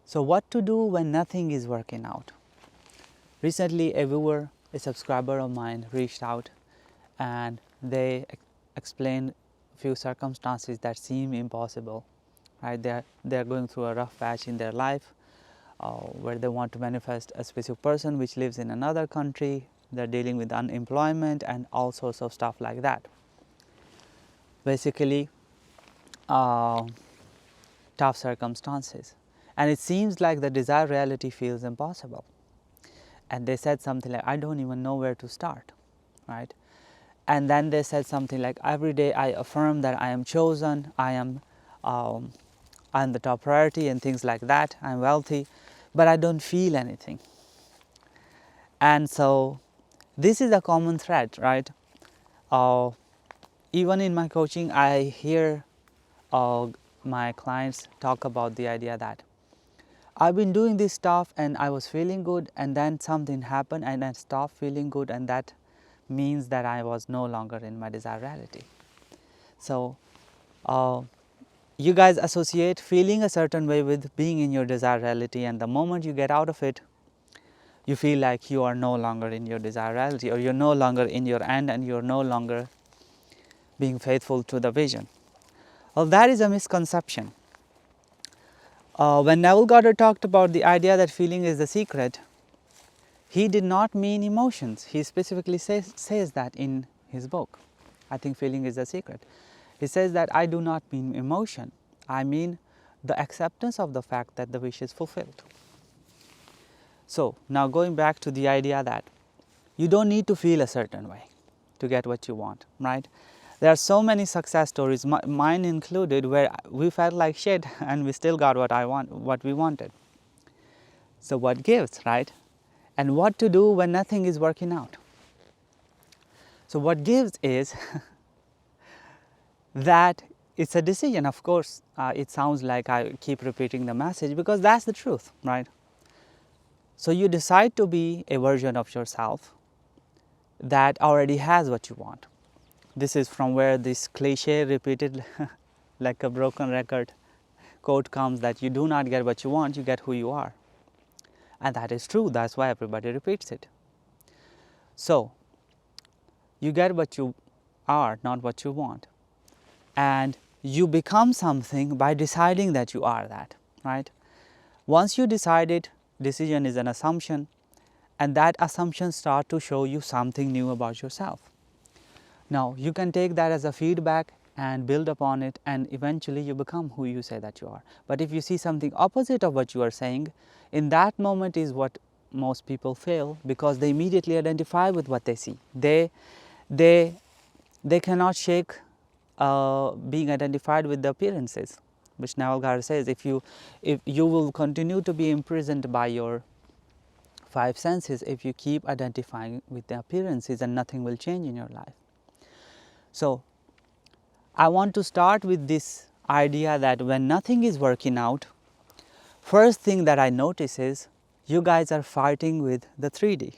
So what to do when nothing is working out? Recently a viewer, a subscriber of mine, reached out and they explained a few circumstances that seem impossible. Right? They're going through a rough patch in their life where they want to manifest a specific person which lives in another country. They're dealing with unemployment and all sorts of stuff like that. Basically, tough circumstances. And it seems like the desired reality feels impossible. And they said something like, I don't even know where to start, right? And then they said something like, every day I affirm that I am chosen, I'm the top priority and things like that, I'm wealthy, but I don't feel anything. And so this is a common thread, right? Even in my coaching, I hear my clients talk about the idea that I've been doing this stuff and I was feeling good, and then something happened and I stopped feeling good, and that means that I was no longer in my desired reality. So you guys associate feeling a certain way with being in your desired reality, and the moment you get out of it, you feel like you are no longer in your desired reality, or you're no longer in your end, and you're no longer being faithful to the vision. Well, that is a misconception. When Neville Goddard talked about the idea that feeling is the secret, he did not mean emotions. He specifically says that in his book. I think feeling is the secret. He says that I do not mean emotion. I mean the acceptance of the fact that the wish is fulfilled. So now going back to the idea that you don't need to feel a certain way to get what you want, right? There are so many success stories, mine included, where we felt like shit and we still got what we wanted. So what gives, right? And what to do when nothing is working out? So what gives is that it's a decision. Of course, it sounds like I keep repeating the message because that's the truth, right? So you decide to be a version of yourself that already has what you want. This is from where this cliche repeated like a broken record quote comes, that you do not get what you want, you get who you are. And that is true, that's why everybody repeats it. So you get what you are, not what you want. And you become something by deciding that you are that, right? Once you decide it, decision is an assumption, and that assumption starts to show you something new about yourself. Now you can take that as a feedback and build upon it, and eventually you become who you say that you are. But if you see something opposite of what you are saying, in that moment is what most people fail, because they immediately identify with what they see. They cannot shake being identified with the appearances, which Neville Goddard says, if you will continue to be imprisoned by your five senses if you keep identifying with the appearances, and nothing will change in your life. So I want to start with this idea that when nothing is working out, first thing that I notice is you guys are fighting with the 3D.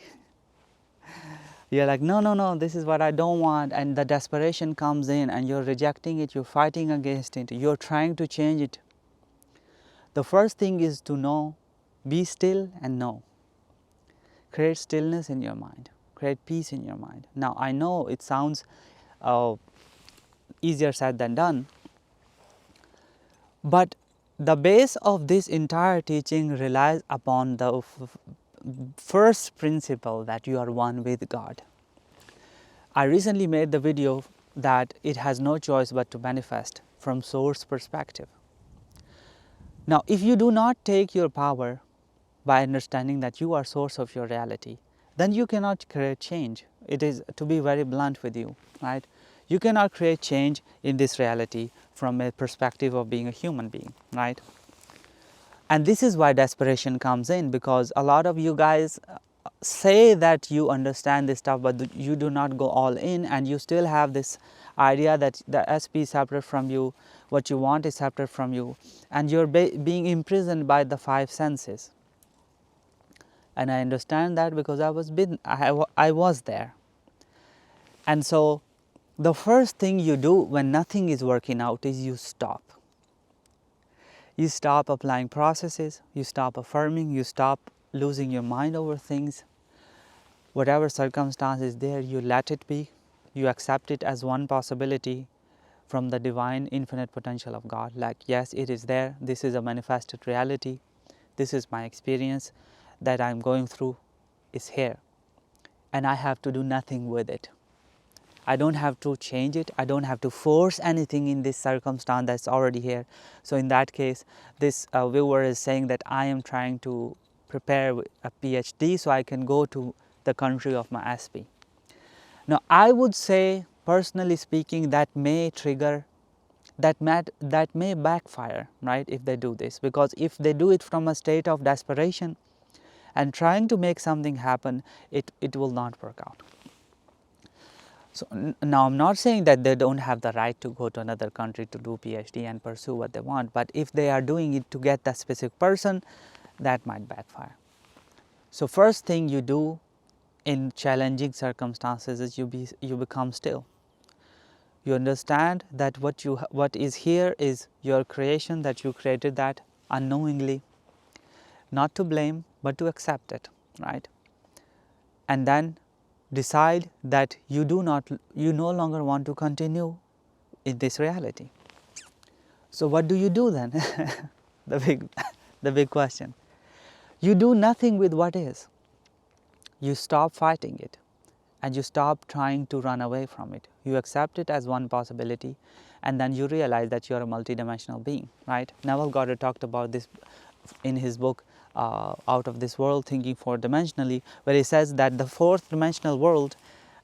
You're like, no, this is what I don't want, and the desperation comes in and you're rejecting it, you're fighting against it, you're trying to change it. The first thing is to know, be still and know. Create stillness in your mind, create peace in your mind. Now I know it sounds easier said than done, but the base of this entire teaching relies upon the first principle, that you are one with God. I recently made the video that it has no choice but to manifest from source perspective. Now if you do not take your power by understanding that you are source of your reality, then you cannot create change. It is, to be very blunt with you, right? You cannot create change in this reality from a perspective of being a human being, right? And this is why desperation comes in, because a lot of you guys say that you understand this stuff, but you do not go all in, and you still have this idea that the SP is separate from you, what you want is separate from you, and you're being imprisoned by the five senses. And I understand that because I was there. And so the first thing you do when nothing is working out is you stop. You stop applying processes, you stop affirming, you stop losing your mind over things. Whatever circumstance is there, you let it be. You accept it as one possibility from the divine infinite potential of God. Like, yes, it is there. This is a manifested reality. This is my experience that I'm going through is here. And I have to do nothing with it. I don't have to change it. I don't have to force anything in this circumstance that's already here. So in that case, this viewer is saying that I am trying to prepare a PhD so I can go to the country of my SP. Now, I would say, personally speaking, that may trigger, that may backfire, right, if they do this. Because if they do it from a state of desperation and trying to make something happen, it will not work out. So now I'm not saying that they don't have the right to go to another country to do PhD and pursue what they want, but if they are doing it to get that specific person, that might backfire. So first thing you do in challenging circumstances is you become still. You understand that what is here is your creation, that you created that unknowingly, not to blame but to accept it, right? And then decide that you no longer want to continue in this reality. So what do you do then? the big question. You do nothing with what is. You stop fighting it and you stop trying to run away from it. You accept it as one possibility, and then you realize that you are a multidimensional being, right? Neville Goddard talked about this in his book Out of This World, Thinking Fourth Dimensionally, where he says that the fourth dimensional world,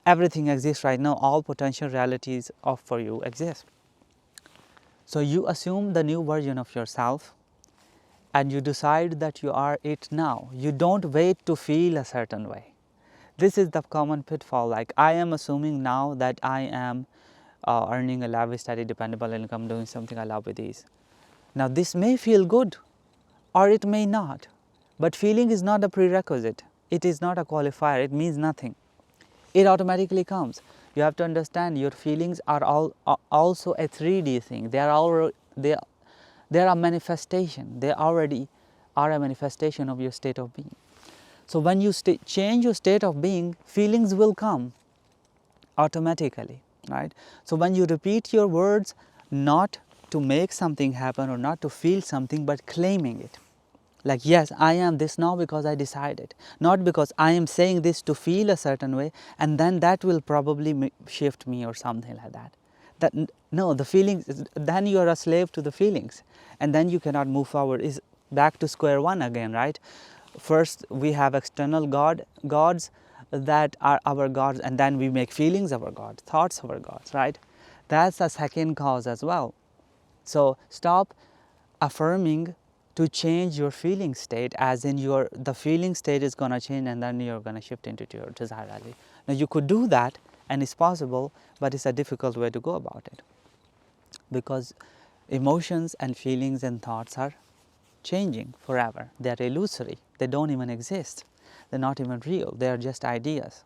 everything exists right now, all potential realities for you exist. So you assume the new version of yourself and you decide that you are it now. You don't wait to feel a certain way. This is the common pitfall. Like, I am assuming now that I am earning a lavish, steady, dependable income, doing something I love with ease. Now this may feel good or it may not, but feeling is not a prerequisite. It is not a qualifier. It means nothing. It automatically comes. You have to understand your feelings are also a 3D thing. They are a manifestation. They already are a manifestation of your state of being. So when you change your state of being, feelings will come automatically, right? So when you repeat your words, not to make something happen or not to feel something, but claiming it. Like, yes, I am this now because I decided, not because I am saying this to feel a certain way and then that will probably shift me or something like that. No, the feelings, then you are a slave to the feelings and then you cannot move forward. Is back to square one again, right? First we have external gods that are our gods, and then we make feelings our gods, thoughts our gods, right? That's a second cause as well. So stop affirming to change your feeling state, as in the feeling state is going to change and then you're going to shift into your desired reality. Now you could do that and it's possible, but it's a difficult way to go about it, because emotions and feelings and thoughts are changing forever. They are illusory. They don't even exist. They're not even real. They are just ideas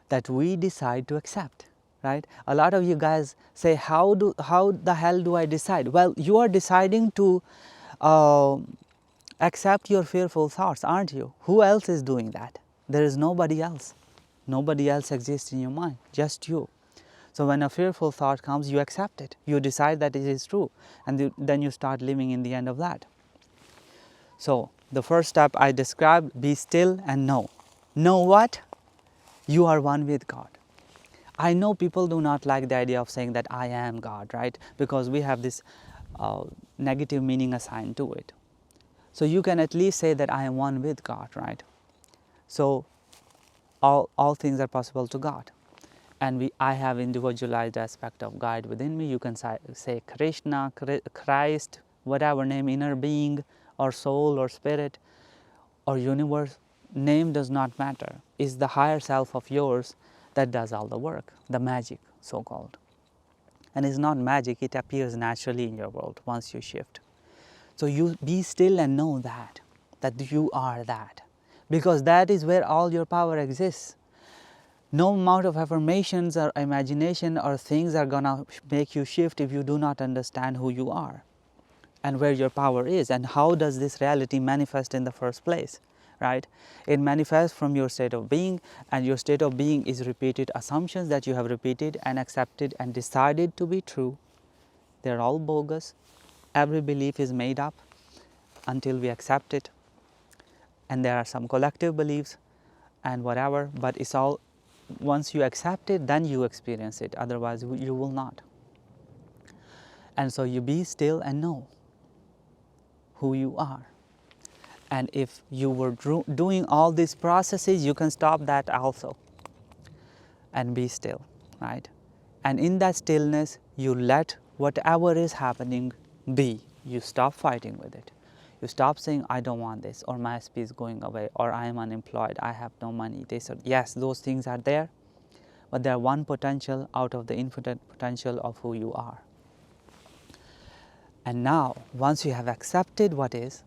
that we decide to accept, right? A lot of you guys say, how the hell do I decide? Well, you are deciding to accept your fearful thoughts, aren't you? Who else is doing that? There is nobody else. Nobody else exists in your mind, just you. So when a fearful thought comes, you accept it. You decide that it is true, and then you start living in the end of that. So the first step I described, be still and know. Know what? You are one with God. I know people do not like the idea of saying that I am God, right? Because we have this negative meaning assigned to it. So you can at least say that I am one with God, right? So all things are possible to God. And I have individualized aspect of God within me. You can say Krishna, Christ, whatever name, inner being or soul or spirit or universe. Name does not matter. It's the higher self of yours that does all the work, the magic so-called. And it's not magic, it appears naturally in your world once you shift. So you be still and know that you are that, because that is where all your power exists. No amount of affirmations or imagination or things are gonna make you shift if you do not understand who you are. and where your power is, and how does this reality manifest in the first place, right? It manifests from your state of being, and your state of being is repeated assumptions that you have repeated and accepted and decided to be true. They're all bogus. Every belief is made up until we accept it, and there are some collective beliefs and whatever, but it's all, once you accept it, then you experience it, otherwise you will not. And so you be still and know who you are. And if you were doing all these processes, you can stop that also and be still, right? And in that stillness, you let whatever is happening be. You stop fighting with it. You stop saying, I don't want this, or my SP is going away, or I am unemployed, I have no money. Yes, those things are there, but they are one potential out of the infinite potential of who you are. And now, once you have accepted what is,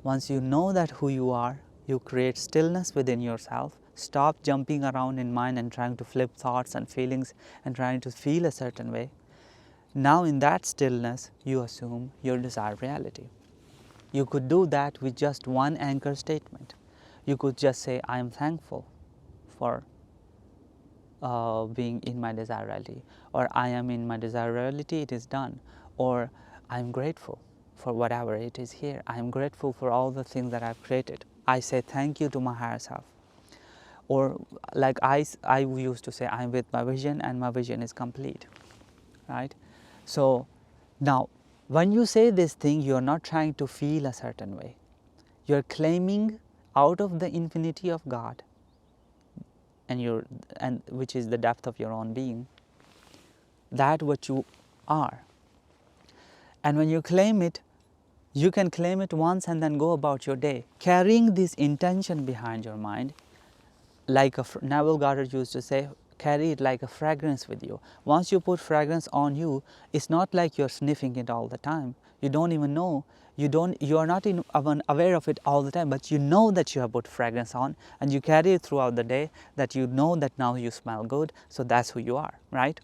once you know that who you are, you create stillness within yourself. Stop jumping around in mind and trying to flip thoughts and feelings and trying to feel a certain way. Now in that stillness, you assume your desired reality. You could do that with just one anchor statement. You could just say, I am thankful for being in my desired reality, or I am in my desired reality, it is done, or I am grateful for whatever it is here. I am grateful for all the things that I've created. I say thank you to my higher self. Or like I used to say, I'm with my vision and my vision is complete, right? So now when you say this thing, you are not trying to feel a certain way. You are claiming out of the infinity of God, and which is the depth of your own being, that what you are. And when you claim it, you can claim it once and then go about your day, carrying this intention behind your mind, like Neville Goddard used to say, carry it like a fragrance with you. Once you put fragrance on you, it's not like you're sniffing it all the time. You don't even know, you are not even aware of it all the time, but you know that you have put fragrance on, and you carry it throughout the day, that you know that now you smell good, so that's who you are, right?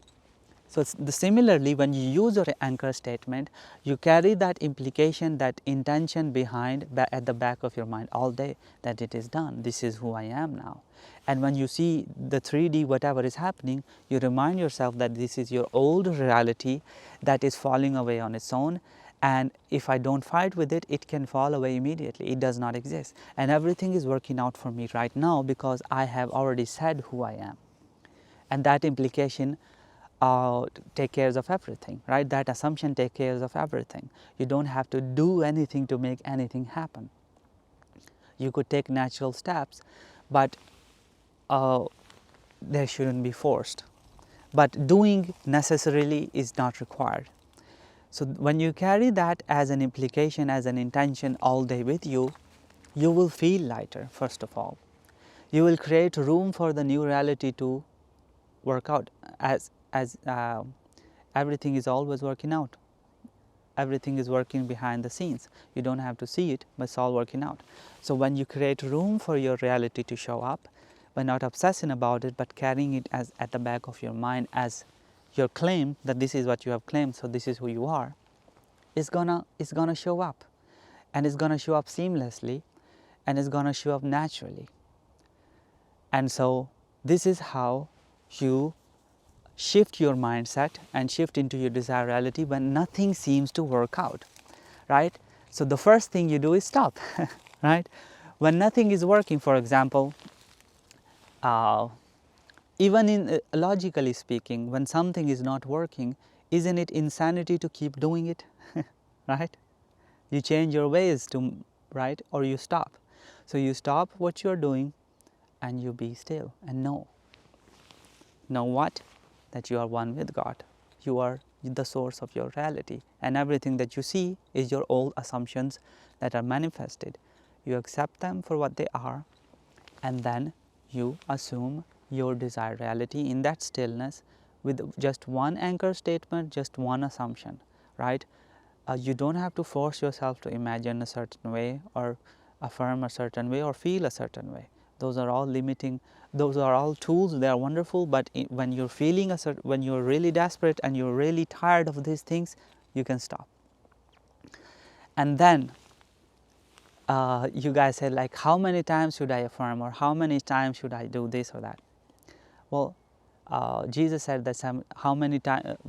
So similarly, when you use your anchor statement, you carry that implication, that intention behind at the back of your mind all day, that it is done, this is who I am now. And when you see the 3D whatever is happening, you remind yourself that this is your old reality that is falling away on its own, and if I don't fight with it, it can fall away immediately. It does not exist, and everything is working out for me right now because I have already said who I am. And that implication take care of everything, right? That assumption take care of everything. You don't have to do anything to make anything happen. You could take natural steps, but they shouldn't be forced. But doing necessarily is not required. So when you carry that as an implication, as an intention all day with you, you will feel lighter, first of all. You will create room for the new reality to work out, as everything is always working out. Everything is working behind the scenes. You don't have to see it, but it's all working out. So when you create room for your reality to show up, by not obsessing about it, but carrying it as at the back of your mind as your claim that this is what you have claimed, so this is who you are, it's gonna show up, and it's gonna show up seamlessly, and it's gonna show up naturally. And so this is how you shift your mindset and shift into your desired reality when nothing seems to work out, right? So the first thing you do is stop, right? When nothing is working, for example, even in logically speaking, when something is not working, isn't it insanity to keep doing it, right? You change your ways to, right? Or you stop. So you stop what you're doing and you be still and know. Know what? That you are one with God. You are the source of your reality, and everything that you see is your old assumptions that are manifested. You accept them for what they are, and then you assume your desired reality in that stillness with just one anchor statement, just one assumption, right? You don't have to force yourself to imagine a certain way or affirm a certain way or feel a certain way. Those are all limiting, those are all tools, they are wonderful, but when you're feeling when you're really desperate and you're really tired of these things, you can stop. And then you guys said, like, how many times should I affirm, or how many times should I do this or that? Well, Jesus said that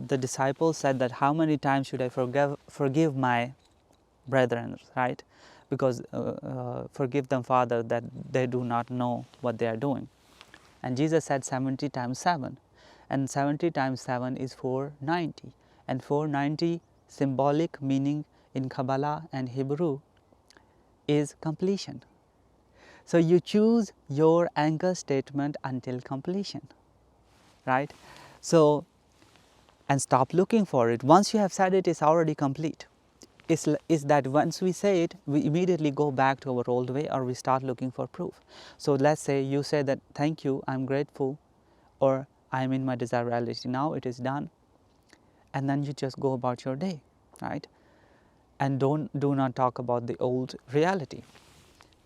the disciples said that how many times should I forgive my brethren, right? Because forgive them, Father, that they do not know what they are doing. And Jesus said 70 times 7. And 70 times 7 is 490. And 490 symbolic meaning in Kabbalah and Hebrew is completion. So you choose your anchor statement until completion, right? So, and stop looking for it. Once you have said it, it's already complete. Is that once we say it, we immediately go back to our old way, or we start looking for proof. So let's say you say that, thank you, I'm grateful, or I'm in my desired reality now, it is done. And then you just go about your day, right? And do not talk about the old reality.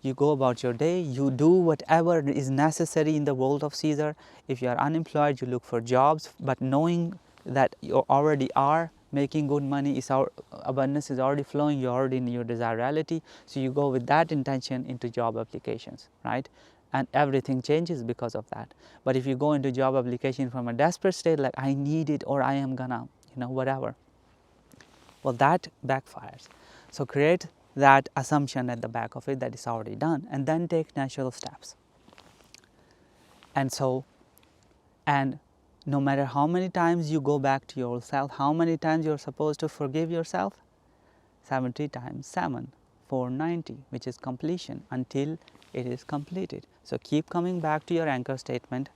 You go about your day, you do whatever is necessary in the world of Caesar. If you are unemployed, you look for jobs, but knowing that you already are making good money, abundance is already flowing, you're already in your desired reality. So you go with that intention into job applications, right? And everything changes because of that. But if you go into job application from a desperate state, like I need it, or I am gonna, whatever, well, that backfires. So create that assumption at the back of it that is already done, and then take natural steps. And so, and no matter how many times you go back to yourself, how many times you're supposed to forgive yourself? 70 times 7, 490, which is completion, until it is completed. So keep coming back to your anchor statement,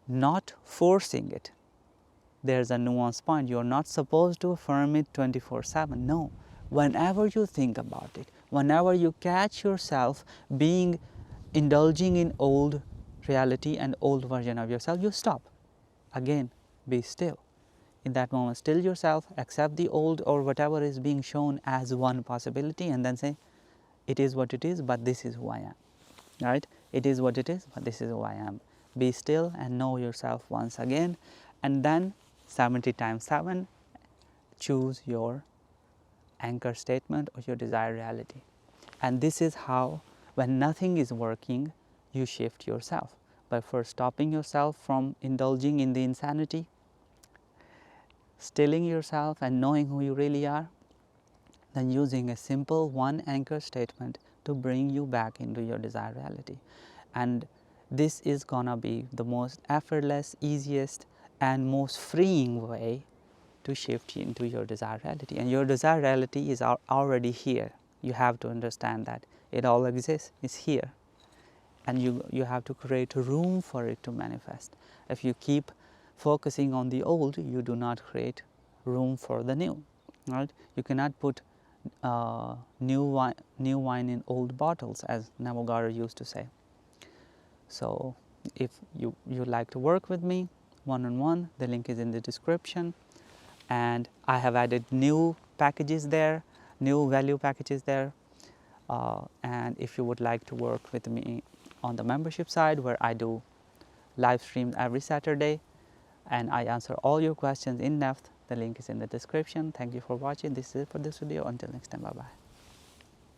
not forcing it. There's a nuance point. You're not supposed to affirm it 24/7. No. Whenever you think about it, whenever you catch yourself indulging in old reality and old version of yourself, you stop. Again, be still. In that moment, still yourself, accept the old or whatever is being shown as one possibility, and then say, it is what it is, but this is who I am. Right? It is what it is, but this is who I am. Be still and know yourself once again, and then 70 times 7, choose your anchor statement or your desired reality. And this is how, when nothing is working, you shift yourself. By first stopping yourself from indulging in the insanity, stilling yourself and knowing who you really are, then using a simple one anchor statement to bring you back into your desired reality. And this is gonna be the most effortless, easiest, and most freeing way to shift into your desired reality. And your desired reality is already here. You have to understand that it all exists, it's here, and you have to create room for it to manifest. If you keep focusing on the old, you do not create room for the new, right? You cannot put new wine in old bottles, as Navogara used to say. So if you like to work with me one-on-one, the link is in the description. And I have added new packages there, new value packages there. And if you would like to work with me on the membership side, where I do live streams every Saturday and I answer all your questions in depth, the link is in the description. Thank you for watching. This is it for this video. Until next time, bye bye.